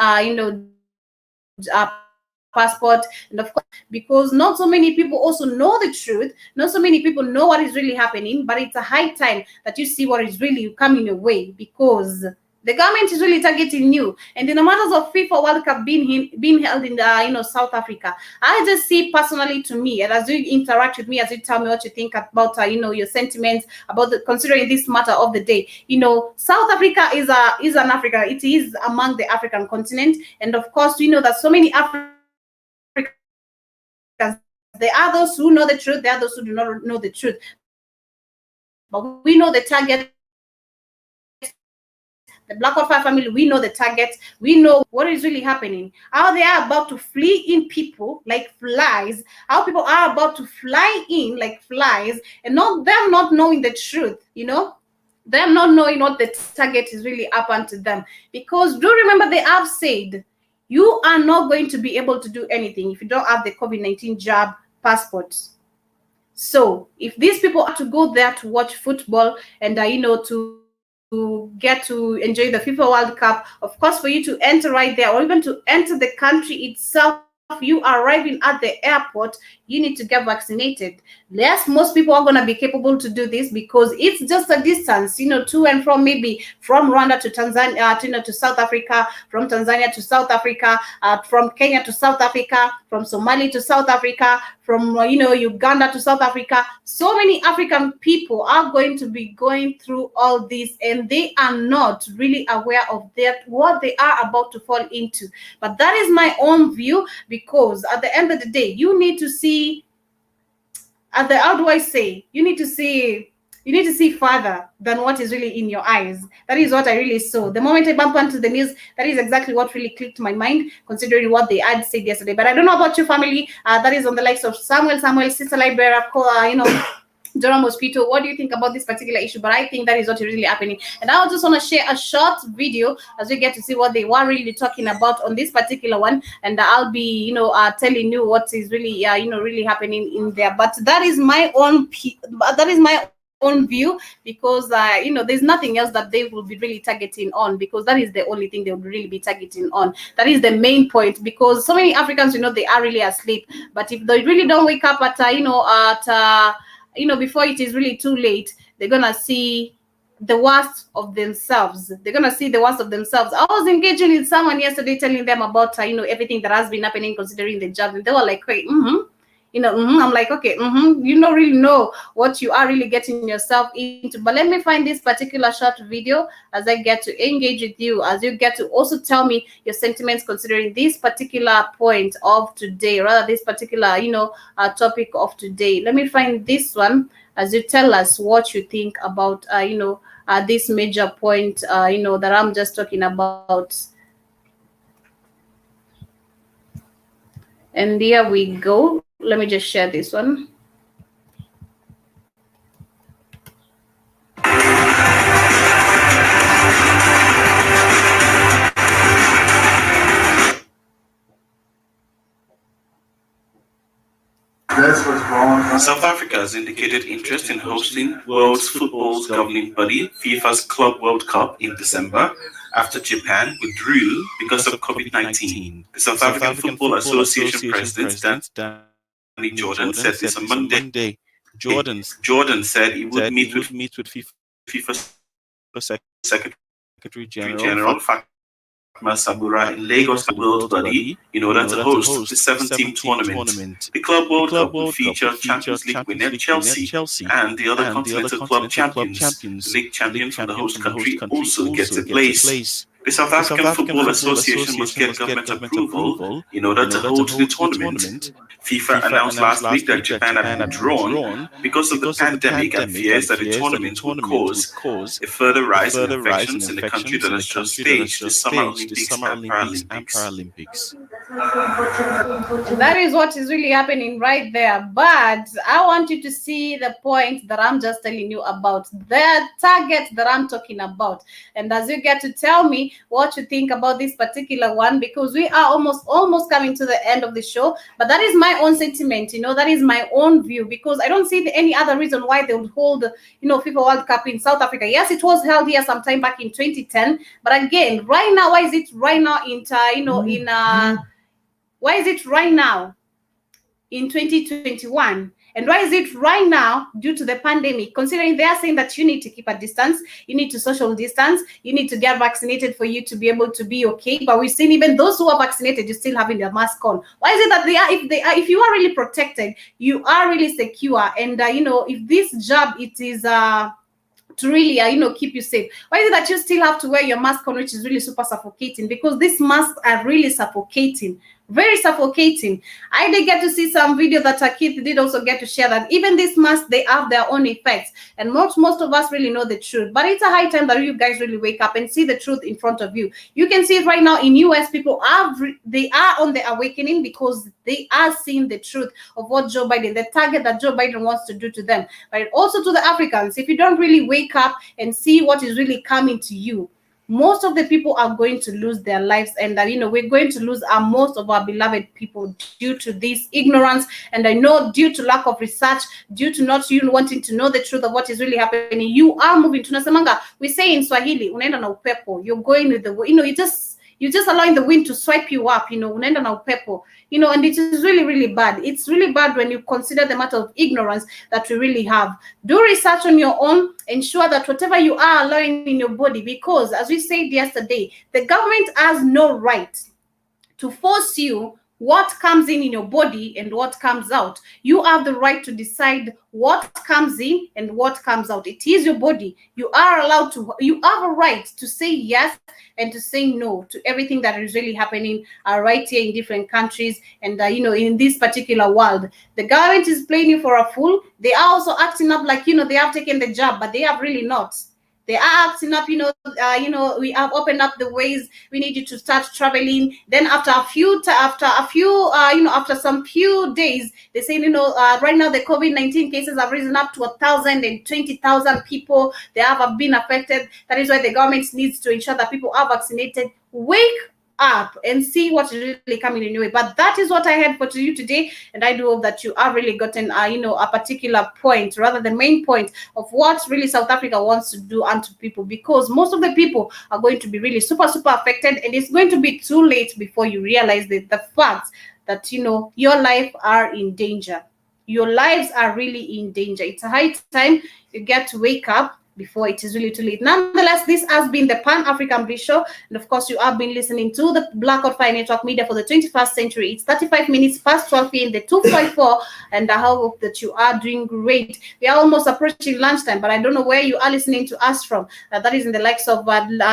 passport, and of course, because not so many people also know the truth, not so many people know what is really happening, but it's a high time that you see what is really coming your way, because The government is really targeting you. And in the matters of FIFA World Cup being held in the South Africa, I just see personally to me, and as you interact with me, as you tell me what you think about your sentiments about considering this matter of the day. South Africa is an Africa. It is among the African continent, and of course we know that so many Africans. There are those who know the truth. There are those who do not know the truth. But we know the target. The Black Oil family, we know the target. We know what is really happening. How they are about to flee in people like flies. How people are about to fly in like flies, and them not knowing the truth. Them not knowing what the target is really up unto them. Because do remember they have said you are not going to be able to do anything if you don't have the COVID-19 jab passport. So if these people are to go there to watch football and to get to enjoy the FIFA World Cup, of course, for you to enter right there or even to enter the country itself, you are arriving at the airport, you need to get vaccinated. Yes, most people are going to be capable to do this because it's just a distance, to and from, maybe from Rwanda to Tanzania, to South Africa, from Tanzania to South Africa, from Kenya to South Africa, from Somalia to South Africa, from Uganda to South Africa. So many African people are going to be going through all this, and they are not really aware of what they are about to fall into. But that is my own view, because at the end of the day, you need to see, how do I say, you need to see further than what is really in your eyes. That is what I really saw. The moment I bump onto the news, that is exactly what really clicked my mind, considering what they had said yesterday. But I don't know about your family. That is on the likes of Samuel, Sister Libera, Dora Mosquito. What do you think about this particular issue? But I think that is what is really happening. And I just want to share a short video as we get to see what they were really talking about on this particular one. And I'll be, telling you what is really, really happening in there. But that is my own view, because there's nothing else that they will be really targeting on, because that is the only thing they will really be targeting on. That is the main point, because so many Africans, they are really asleep. But if they really don't wake up at before it is really too late, they're gonna see the worst of themselves. I was engaging with someone yesterday, telling them about everything that has been happening considering the job, and they were like, wait, I'm like, okay, you don't really know what you are really getting yourself into. But let me find this particular short video as I get to engage with you, as you get to also tell me your sentiments considering this particular point of today, rather this particular, topic of today. Let me find this one as you tell us what you think about, this major point, that I'm just talking about. And here we go. Let me just share this one. South Africa has indicated interest in hosting World Football's governing body, FIFA's Club World Cup, in December, after Japan withdrew because of COVID-19. The South African Football Association President Danny Jordan said this on Monday. Jordan said he would meet with FIFA Secretary General Fatma Sabura in Lagos World Body in order to host the 7-team tournament. The Club World Cup will feature Champions League winner Chelsea and the other continental club champions. The league champion from the host country also gets a place. The South African Football Association must get government approval in order to hold the tournament. FIFA announced last week that Japan had withdrawn because of the pandemic and fears that the tournament would cause a further rise in infections in the country that has just staged the Summer Olympics and Paralympics. That is what is really happening right there. But I want you to see the point that I'm just telling you about, the target that I'm talking about. And as you get to tell me what you think about this particular one, because we are almost coming to the end of the show. But that is my own sentiment, that is my own view, because I don't see any other reason why they would hold, FIFA World Cup in South Africa. Yes, it was held here sometime back in 2010. But again, right now, why is it right now why is it right now in 2021? And why is it right now? Due to the pandemic, considering they are saying that you need to keep a distance, you need to social distance, you need to get vaccinated for you to be able to be okay. But we've seen even those who are vaccinated, you're still having their mask on. Why is it that if you are really protected, you are really secure, and if this job it is to really keep you safe, why is it that you still have to wear your mask on, which is really super suffocating? Because these masks are really suffocating, very suffocating. I did get to see some video that Keith did also get to share, that even these masks, they have their own effects, and most of us really know the truth. But it's a high time that you guys really wake up and see the truth in front of you. You can see it right now in US. People they are on the awakening, because they are seeing the truth of what Joe Biden, the target that Joe Biden wants to do to them. But also to the Africans, if you don't really wake up and see what is really coming to you, most of the people are going to lose their lives, and we're going to lose most of our beloved people due to this ignorance, and I know due to lack of research, due to not you wanting to know the truth of what is really happening. You are moving, tunasemanga, we say in Swahili, unaenda na upepo, you're going with the you're just allowing the wind to swipe you up, unaenda na upepo, and it is really, really bad. It's really bad when you consider the matter of ignorance that we really have. Do research on your own. Ensure that whatever you are allowing in your body, because as we said yesterday, the government has no right to force you what comes in your body and what comes out. You have the right to decide what comes in and what comes out. It is your body. You have a right to say yes and to say no to everything that is really happening right here in different countries, and in this particular world. The government is playing you for a fool. They are also acting up like they have taken the job, but they have really not. They are acting up, we have opened up the ways. We need you to start traveling. Then after some few days, they say, right now the COVID-19 cases have risen up to 1,020,000 people. They have been affected. That is why the government needs to ensure that people are vaccinated. Wake up and see what is really coming in your way. But that is what I had for you today, and I do hope that you have really gotten a particular point, rather the main point of what really South Africa wants to do unto people, because most of the people are going to be really super affected, and it's going to be too late before you realize the facts that your life are in danger. Your lives are really in danger. It's a high time you get to wake up before it is really too late. Nonetheless, this has been the Pan-African Bliss Show, and of course you have been listening to the Black Out Fire Network Media for the 21st century. It's 35 minutes past 12 p.m. the 254, and I hope that you are doing great. We are almost approaching lunchtime, but I don't know where you are listening to us from. That is in the likes of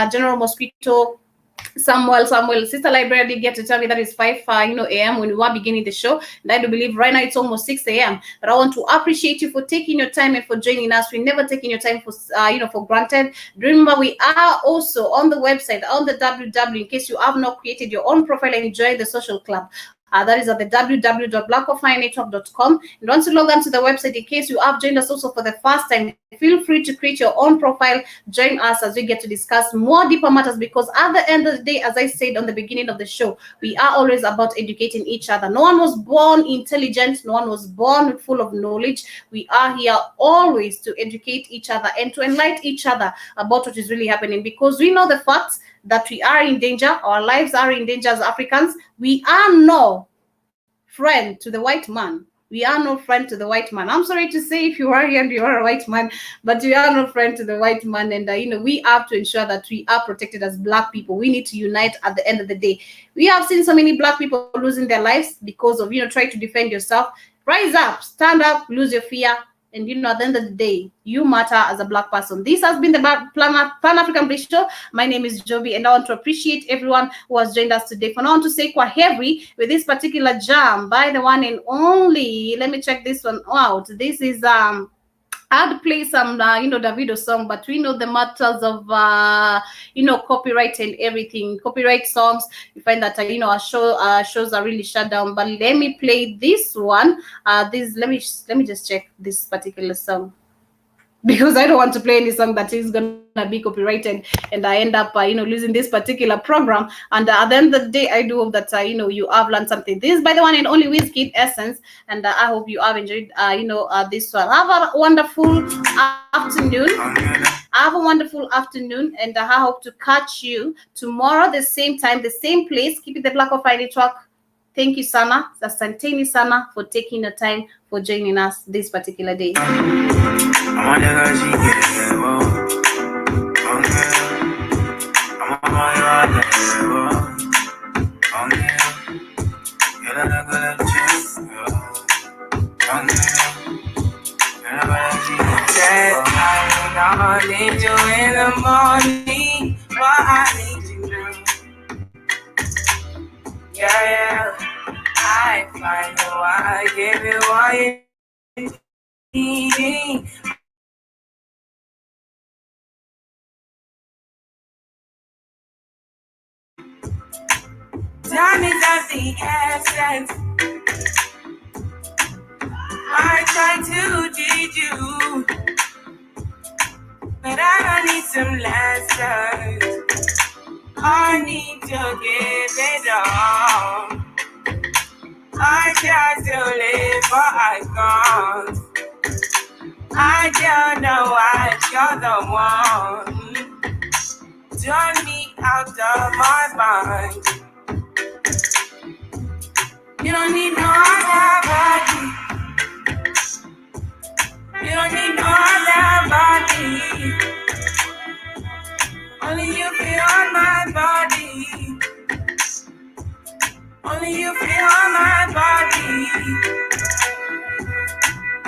General Mosquito, Samuel, Sister Library did get to tell me that it's 5 a.m. when we were beginning the show, and I do believe right now it's almost 6 a.m. But I want to appreciate you for taking your time and for joining us. We're never taking your time for granted. Remember, we are also on the website, on the www, in case you have not created your own profile and join the social club. That is at the www.blackoutfirenetwork.com. And once you log on to the website, in case you have joined us also for the first time, feel free to create your own profile. Join us as we get to discuss more deeper matters, because at the end of the day, as I said on the beginning of the show, we are always about educating each other. No one was born intelligent. No one was born full of knowledge. We are here always to educate each other and to enlighten each other about what is really happening, because we know the facts that we are in danger. Our lives are in danger as Africans. We are no friend to the white man. We are no friend to the white man. I'm sorry to say, if you are here and you are a white man, but we are no friend to the white man. And, we have to ensure that we are protected as Black people. We need to unite at the end of the day. We have seen so many Black people losing their lives because of, trying to defend yourself. Rise up, stand up, lose your fear. And, at the end of the day, you matter as a Black person. This has been the Pan-African Bliss Show. My name is Joby, and I want to appreciate everyone who has joined us today. For now, I want to say Kwaheri with this particular jam by the one and only. Let me check this one out. This is I'd play some, Davido song, but we know the matters of, copyright and everything. Copyright songs, you find that, our shows are really shut down. But let me play this one. Let me just check this particular song, because I don't want to play any song that is gonna be copyrighted and I end up losing this particular program. And at the end of the day, I do hope that you have learned something. This is by the one and only Wizkid Essence, and I hope you have enjoyed this one. Have a wonderful afternoon. Have a wonderful afternoon, and I hope to catch you tomorrow, the same time, the same place. Keep it the Black Out Fire Network. Thank you, Sana. Asanteni Sana for taking the time for joining us this particular day. I need you in the morning, but I need you now. Yeah, I find out I give you all you need. Time is of the essence. I try to teach you, but I need some lessons. I need to give it all. I try to live, but I can't. I don't know why you're the one. Turn me out of my mind. You don't need no other body. You don't need no other body. Only you feel on my body. Only you feel on my body.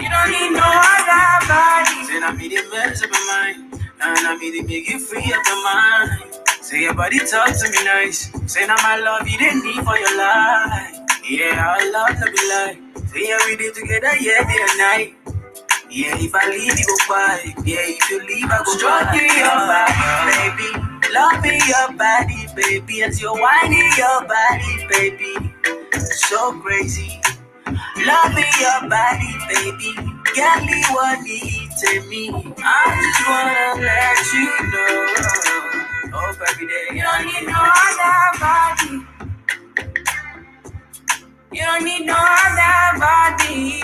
You don't need no other body. Say I made it mess up my mind, and I made it make you free up your mind. Say your body talk to me nice. Say now my love you didn't need for your life. Yeah, our love no be like. Say yeah we did together, yeah, day and night. Yeah, if I leave you go quiet. Yeah, if you leave I go stroke your body, baby. Love me your body, baby. As you're whining your body, baby. So crazy. Love me your body, baby. Get me what needs in me. I just wanna let you know. Hope every day. You don't need no other body. You don't need no other body.